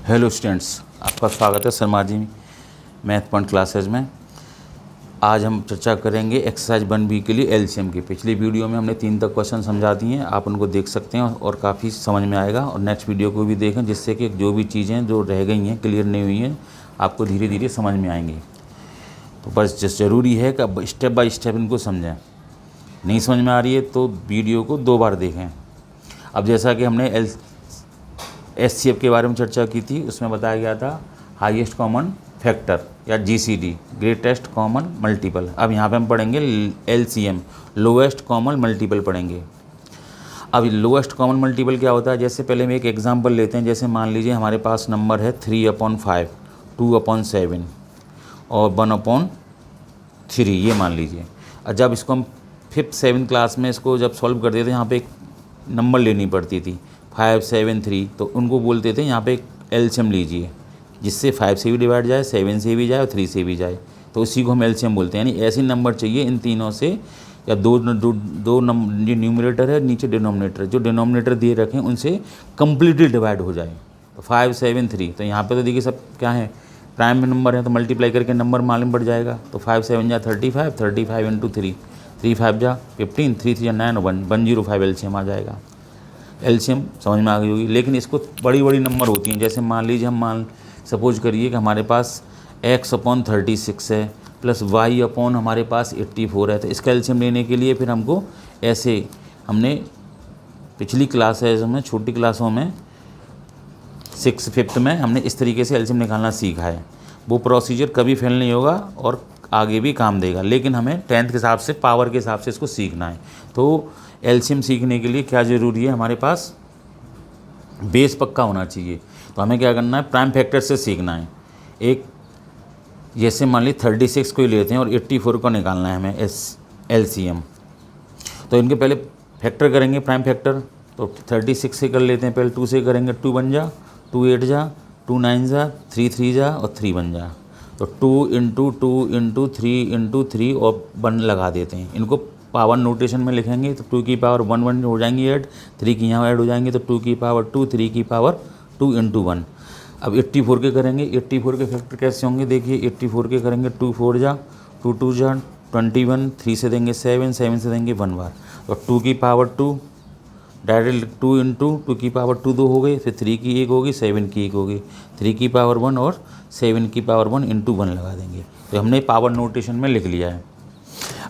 Hello students, आपका स्वागत है Sharma ji math point classes में। आज हम चर्चा करेंगे एक्सरसाइज 1B के लिए एलसीएम की। पिछली वीडियो में हमने 3 तक क्वेश्चन समझा दिए हैं, आप उनको देख सकते हैं और काफ़ी समझ में आएगा। और नेक्स्ट वीडियो को भी देखें, जिससे कि जो भी चीज़ें जो रह गई हैं, क्लियर नहीं हुई हैं, आपको धीरे धीरे समझ में आएंगी। तो बस ज़रूरी है कि अब स्टेप बाय स्टेप इनको समझें। नहीं समझ में आ रही है तो वीडियो को 2 बार देखें। अब जैसा कि हमने एचसीएफ के बारे में चर्चा की थी, उसमें बताया गया था हाईएस्ट कॉमन फैक्टर या जीसीडी, ग्रेटेस्ट कॉमन मल्टीपल। अब यहाँ पे हम पढ़ेंगे एलसीएम, लोएस्ट कॉमन मल्टीपल पढ़ेंगे। अब लोएस्ट कॉमन मल्टीपल क्या होता है, जैसे पहले हम एक एग्जांपल लेते हैं। जैसे मान लीजिए हमारे पास नंबर है 3/5, 2/7 और 1/3, ये मान लीजिए। और जब इसको हम 5th 7th क्लास में इसको जब सॉल्व कर देते, यहाँ पे एक नंबर लेनी पड़ती थी 5, 7, 3, तो उनको बोलते थे यहाँ पे एक एलसीएम लीजिए, जिससे 5 से भी डिवाइड जाए, 7 से भी जाए और 3 से भी जाए, तो उसी को हम एलसीएम बोलते हैं। यानी ऐसे नंबर चाहिए इन तीनों से, या दो नंबर, जो न्यूमरेटर है नीचे डिनोमिनेटर, जो डिनोमिनेटर दिए रखें उनसे कम्प्लीटली डिवाइड हो जाए। तो 5, 7, 3, तो यहाँ पे तो देखिए सब क्या है, प्राइम नंबर है, तो मल्टीप्लाई करके नंबर मालूम पड़ जाएगा। तो 5 7 जा 35, 35 इंटू 3, 3 5 जा 15, 3 3 जा 9 और 105 एलसीएम आ जाएगा। एलसीएम समझ में आ गई होगी। लेकिन इसको बड़ी बड़ी नंबर होती हैं, जैसे मान लीजिए हम सपोज करिए कि हमारे पास x/36 है प्लस y/ हमारे पास 84 है। तो इसका एलसीएम लेने के लिए फिर हमको ऐसे, हमने पिछली क्लासेज में, छोटी क्लासों में 6th 5th में हमने इस तरीके से एलसीएम निकालना सीखा है। वो प्रोसीजर कभी फेल नहीं होगा और आगे भी काम देगा, लेकिन हमें 10th के हिसाब से, पावर के हिसाब से इसको सीखना है। तो एलसीएम सीखने के लिए क्या ज़रूरी है, हमारे पास बेस पक्का होना चाहिए। तो हमें क्या करना है, प्राइम फैक्टर से सीखना है। एक जैसे मान ली 36 को ही लेते हैं और 84 को निकालना है हमें एलसीएम। तो इनके पहले फैक्टर करेंगे, प्राइम फैक्टर। तो 36 से कर लेते हैं, पहले 2 से करेंगे, 2 बन जा, 2 8 जा, 2 9 जा, 3 3 जा और 3 बन जा। तो 2 इंटू 2 इंटू 3 इंटू 3 और 1 लगा देते हैं। इनको पावर नोटेशन में लिखेंगे तो 2 की पावर 1 1 हो जाएंगी ऐड, 3 की यहाँ ऐड हो जाएंगे, तो 2 की पावर 2, 3 की पावर 2 इंटू 1। अब 84 के करेंगे, 84 के फैक्टर कैसे होंगे, देखिए 84 के करेंगे, 2 4 जा, 2 2 जा 21, 3 से देंगे 7, 7 से देंगे 1 बार, तो 2 की पावर 2, डायरेक्ट 2 इंटू 2 की पावर 2 2 हो गई, फिर 3 की 1 होगी, 7 की 1 होगी, 3 की पावर 1 और 7 की पावर 1 इंटू 1 लगा देंगे। तो हमने पावर नोटेशन में लिख लिया है।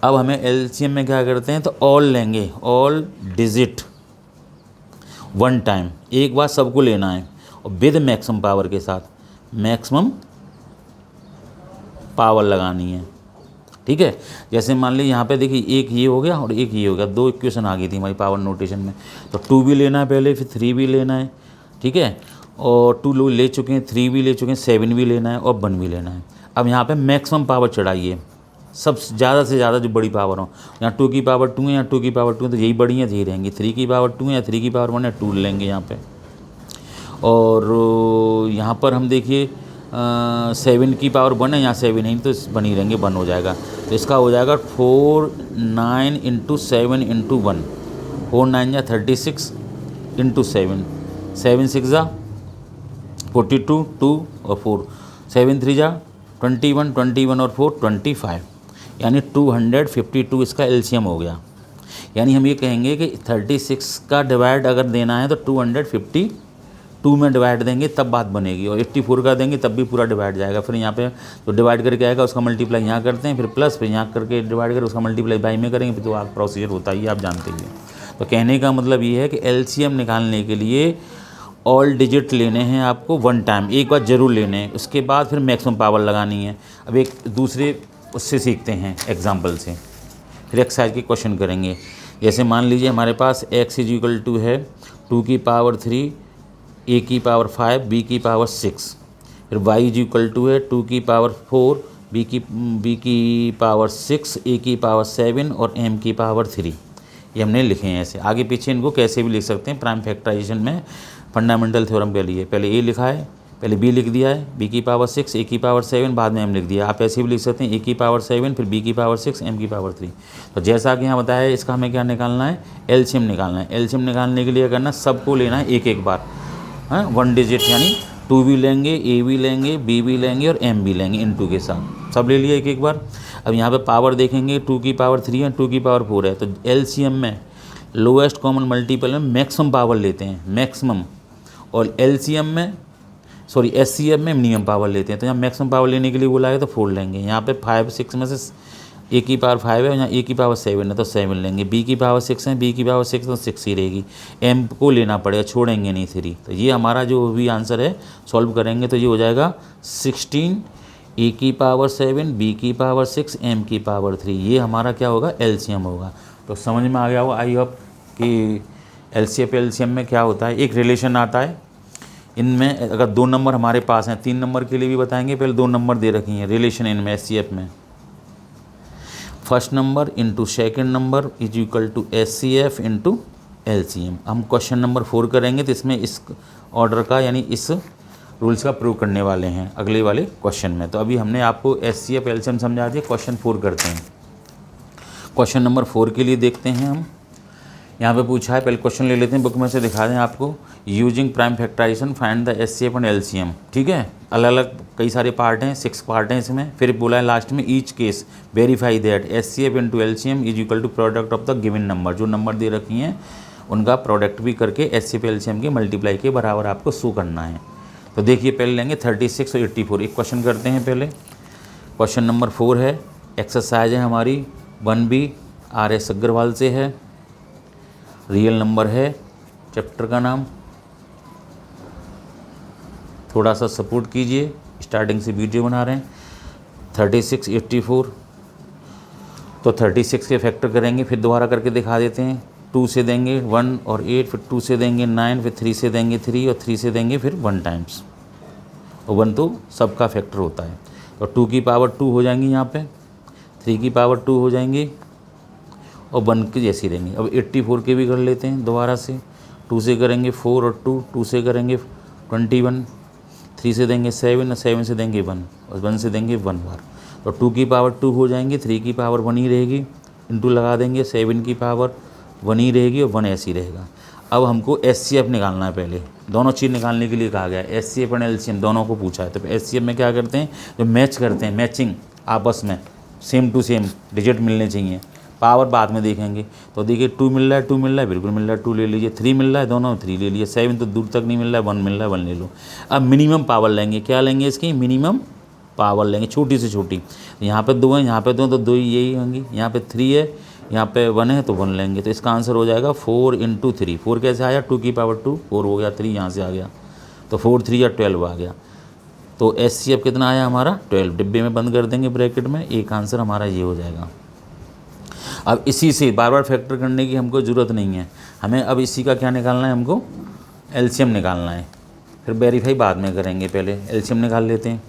अब हमें एलसीएम में क्या करते हैं, तो ऑल लेंगे, ऑल डिजिट 1 टाइम, एक बार सबको लेना है और विद मैक्सिमम पावर के साथ, मैक्सिमम पावर लगानी है। ठीक है, जैसे मान लीजिए यहाँ पे देखिए एक ये हो गया और एक ये हो गया, 2 इक्वेशन आ गई थी हमारी पावर नोटेशन में। तो 2 भी लेना है पहले, फिर 3 भी लेना है, ठीक है, और 2 लोग ले चुके हैं, 3 भी ले चुके हैं, 7 भी लेना है और 1 भी लेना है। अब यहाँ पे मैक्सिमम पावर चढ़ाइए, सब ज़्यादा से ज़्यादा जो बड़ी पावर हो, यहाँ 2 की पावर 2 है, यहाँ 2 की पावर 2 है, तो यही बड़ी है, यही रहेंगी। 3 की पावर 2 है या 3 की पावर 1 है, 2 लेंगे यहाँ पे। और यहाँ पर हम देखिए 7 की पावर 1 है, यहाँ 7 है, तो बनी रहेंगे, 1 हो जाएगा। तो इसका हो जाएगा 4 9 इंटू 7 इंटू 1, 4 9 या 36 इंटू 7, 7 6 जा 42, 2 और 4, 7 3 जा 21, 21 और 4 25, यानी 252 इसका एलसीएम हो गया। यानी हम ये कहेंगे कि 36 का डिवाइड अगर देना है तो 252 में डिवाइड देंगे तब बात बनेगी, और 84 का देंगे तब भी पूरा डिवाइड जाएगा। फिर यहाँ पे जो डिवाइड करके आएगा उसका मल्टीप्लाई यहाँ करते हैं, फिर प्लस, फिर यहाँ करके डिवाइड कर उसका मल्टीप्लाई बाई में करेंगे, फिर तो आप प्रोसीजर होता ही आप जानते ही हैं। तो कहने का मतलब ये है कि एलसीएम निकालने के लिए ऑल डिजिट लेने हैं आपको 1 टाइम, एक बार ज़रूर लेने हैं, उसके बाद फिर मैक्सिमम पावर लगानी है। अब एक दूसरे उससे सीखते हैं एग्जाम्पल से, फिर एक्सरसाइज के क्वेश्चन करेंगे। जैसे मान लीजिए हमारे पास x = है 2 की पावर 3, a की पावर 5, b की पावर 6, फिर y = है 2 की पावर 4, b की पावर 6, a की पावर 7 और m की पावर 3। ये हमने लिखे हैं ऐसे। आगे पीछे इनको कैसे भी लिख सकते हैं, प्राइम फैक्टराइजेशन में फंडामेंटल थ्योरम के लिए पहले a लिखा है, पहले b लिख दिया है, b की पावर 6, a की पावर 7, बाद में m लिख दिया। आप ऐसे भी लिख सकते हैं a की पावर 7, फिर b की पावर 6, m की पावर 3। तो जैसा कि यहाँ बताया है, इसका हमें क्या निकालना है, एलसीएम निकालना है। एलसीएम निकालने के लिए करना, सबको लेना है एक एक बार, हाँ, 1 डिजिट यानी टू भी लेंगे, ए भी लेंगे, बी भी लेंगे और एम भी लेंगे इनटू के साथ। सब ले लिया एक एक बार। अब यहाँ पे पावर देखेंगे, 2 की पावर 3 है, 2 की पावर 4 है। तो एलसीएम में लोएस्ट कॉमन मल्टीपल में मैक्सिमम पावर लेते हैं, मैक्सिमम, और एलसीएम में सॉरी एचसीएफ में मिनिमम पावर लेते हैं। तो यहाँ मैक्सिमम पावर लेने के लिए बोला है तो 4 लेंगे। यहाँ पे 5 6 में से ए की पावर 5 है, यहाँ ए की पावर 7 है तो 7 लेंगे। बी की पावर 6 है, बी की पावर 6 तो 6 ही रहेगी। एम को लेना पड़ेगा, छोड़ेंगे नहीं 3। तो ये हमारा जो भी आंसर है सॉल्व करेंगे तो ये हो जाएगा 16 ए की पावर 7, बी की पावर 6, एम की पावर 3। ये हमारा क्या होगा, एलसीएम होगा। तो समझ में आ गया होगा आई होप कि एलसीएफ एलसीएम में क्या होता है। एक रिलेशन आता है इनमें, अगर 2 नंबर हमारे पास हैं, 3 नंबर के लिए भी बताएंगे, पहले 2 नंबर दे रखी हैं रिलेशन इनमें एचसीएफ में। First number into second number is equal to HCF into LCM. हम क्वेश्चन नंबर 4 करेंगे तो इसमें इस ऑर्डर का यानी इस रूल्स का प्रयोग करने वाले हैं अगले वाले क्वेश्चन में। तो अभी हमने आपको एचसीएफ एलसीएम समझा दिया, क्वेश्चन 4 करते हैं। क्वेश्चन नंबर 4 के लिए देखते हैं हम। यहाँ पे पूछा है, पहले क्वेश्चन ले लेते हैं, बुक में से दिखा दें आपको। Using prime factorization find the HCF and LCM. ठीक है, अलग अलग कई सारे पार्ट हैं, 6 पार्ट हैं इसमें। फिर बोला है लास्ट में each case verify that HCF into LCM is equal to product of the given number. जो नंबर दे रखी हैं उनका प्रोडक्ट भी करके एचसीएफ एलसीएम के मल्टीप्लाई के बराबर आपको शो करना है। तो देखिए पहले लेंगे 36 और 84। एक क्वेश्चन करते हैं पहले। क्वेश्चन नंबर 4 है, एक्सरसाइज है हमारी 1B, RS अग्रवाल से है। रियल नंबर है, चैप्टर का नाम। थोड़ा सा सपोर्ट कीजिए, स्टार्टिंग से वीडियो बना रहे हैं। 36 84। तो 36 के फैक्टर करेंगे, फिर दोबारा करके दिखा देते हैं। 2 से देंगे 1 और 8, फिर 2 से देंगे 9, फिर 3 से देंगे 3 और 3 से देंगे फिर 1 टाइम्स। और 1 तो सबका फैक्टर होता है। तो 2 की पावर 2 हो जाएंगी यहाँ पे, 3 की पावर 2 हो जाएंगी और 1 की जैसी रहेंगी। अब 84 के भी कर लेते हैं दोबारा से। 2 से करेंगे 4 और 2, 2 से करेंगे 21, 3 से देंगे 7 और 7 से देंगे 1 और 1 से देंगे 1 बार। तो 2 की पावर 2 हो जाएंगे, 3 की पावर 1 ही रहेगी, इंटू लगा देंगे, 7 की पावर 1 ही रहेगी और 1 ऐसी रहेगा। अब हमको एचसीएफ निकालना है। पहले दोनों चीज़ निकालने के लिए कहा गया है, एचसीएफ और एलसीएम दोनों को पूछा है। तो एचसीएफ में क्या करते हैं, जो मैच करते हैं, मैचिंग आपस में, सेम टू सेम डिजिट मिलने चाहिए। पावर बाद में देखेंगे। तो देखिए 2 मिल रहा है, 2 मिल रहा है, बिल्कुल मिल रहा है, 2 ले लीजिए। 3 मिल रहा है, दोनों 3 ले लीजिए। 7 तो दूर तक नहीं मिल रहा है, 1 मिल रहा है, 1 ले लो। अब मिनिमम पावर लेंगे, क्या लेंगे इसकी, मिनिमम पावर लेंगे, छोटी से छोटी। यहाँ पे 2 है, यहाँ पे 2, तो 2 ही यही होंगी। यहाँ पे 3 है, यहाँ पे 1 है तो 1 लेंगे। तो इसका आंसर हो जाएगा 4 × 3। 4 कैसे आया, 2 की पावर 2, 4 हो गया, 3 यहाँ से आ गया, तो 4 3 या 12 आ गया। तो एचसीएफ कितना आया हमारा, 12। डिब्बे में बंद कर देंगे ब्रैकेट में। एक आंसर हमारा ये हो जाएगा। अब इसी से बार बार फैक्टर करने की हमको ज़रूरत नहीं है, हमें अब इसी का क्या निकालना है, हमको एलसीएम निकालना है। फिर वेरीफाई बाद में करेंगे, पहले एलसीएम निकाल लेते हैं।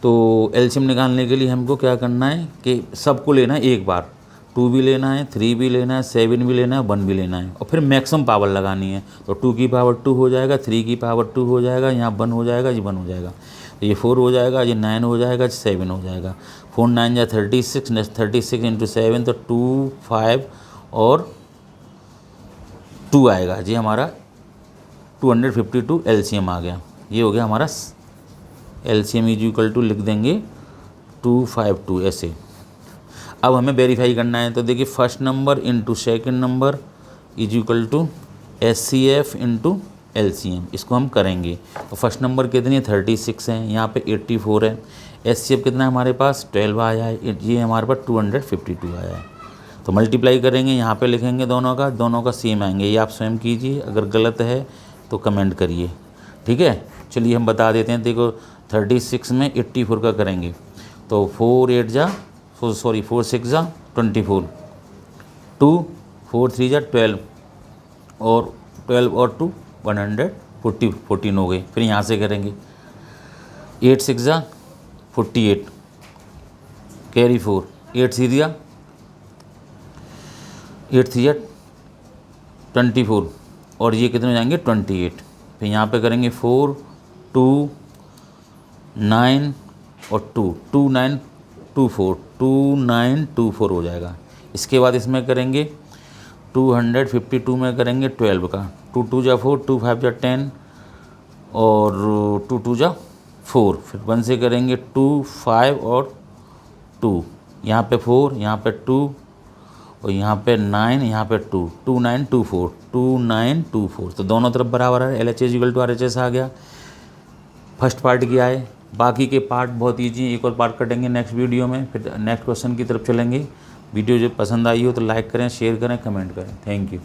तो एलसीएम निकालने के लिए हमको क्या करना है कि सबको लेना है एक बार। 2 भी लेना है, 3 भी लेना है, 7 भी लेना है, 1 भी लेना है, और फिर मैक्सिमम पावर लगानी है। तो 2 की पावर 2 हो जाएगा, 3 की पावर 2 हो जाएगा, यहाँ 1 हो जाएगा, ये 1 हो जाएगा, तो ये 4 हो जाएगा, ये 9 हो जाएगा, 7 हो जाएगा। 4 9 या 36, 36 × 7 तो 2 5 और 2 आएगा। ये हमारा 252 एलसीएम आ गया। ये हो गया हमारा एलसीएम इज इक्वल टू, लिख देंगे 252 ऐसे। अब हमें वेरीफाई करना है। तो देखिए first number into second number is equal to HCF into LCM, इसको हम करेंगे। तो फर्स्ट नंबर कितनी है, 36 है, यहाँ पे 84 है। एचसीएफ कितना है हमारे पास, 12 आया है, ये हमारे पास 252 आया है। तो मल्टीप्लाई करेंगे, यहाँ पे लिखेंगे दोनों का सेम आएंगे। ये आप स्वयं कीजिए, अगर गलत है तो कमेंट करिए, ठीक है। चलिए हम बता देते हैं। देखो 36 में 84 का करेंगे तो 4 6 जा 24, 2 4 3 जा 12 और 12 और 2 14 हो गए। फिर यहाँ से करेंगे 8 6 जा 48, कैरी 4, 8 3 दिया, 8 3 जा 24 और ये कितने हो जाएंगे 28। फिर यहाँ पे करेंगे 4 2 9 और 2 2 9 2 4 2 9 2 4 हो जाएगा। इसके बाद इसमें करेंगे 252 में करेंगे 12 का, 2 2 जा 4, 2 5 जा 10 और 2 2 जा 4, फिर 1 से करेंगे 2 5 और 2, यहाँ पे 4, यहाँ पे 2 और यहाँ पे 9, यहाँ पे 2, 2 9 2 4, 2 9 2 4। तो दोनों तरफ बराबर है, LHS इक्वल टू RHS आ गया। फर्स्ट पार्ट किया है। बाकी के पार्ट बहुत ईजी, एक और पार्ट कटेंगे नेक्स्ट वीडियो में, फिर नेक्स्ट क्वेश्चन की तरफ चलेंगे। वीडियो जो पसंद आई हो तो लाइक करें, शेयर करें, कमेंट करें। Thank you.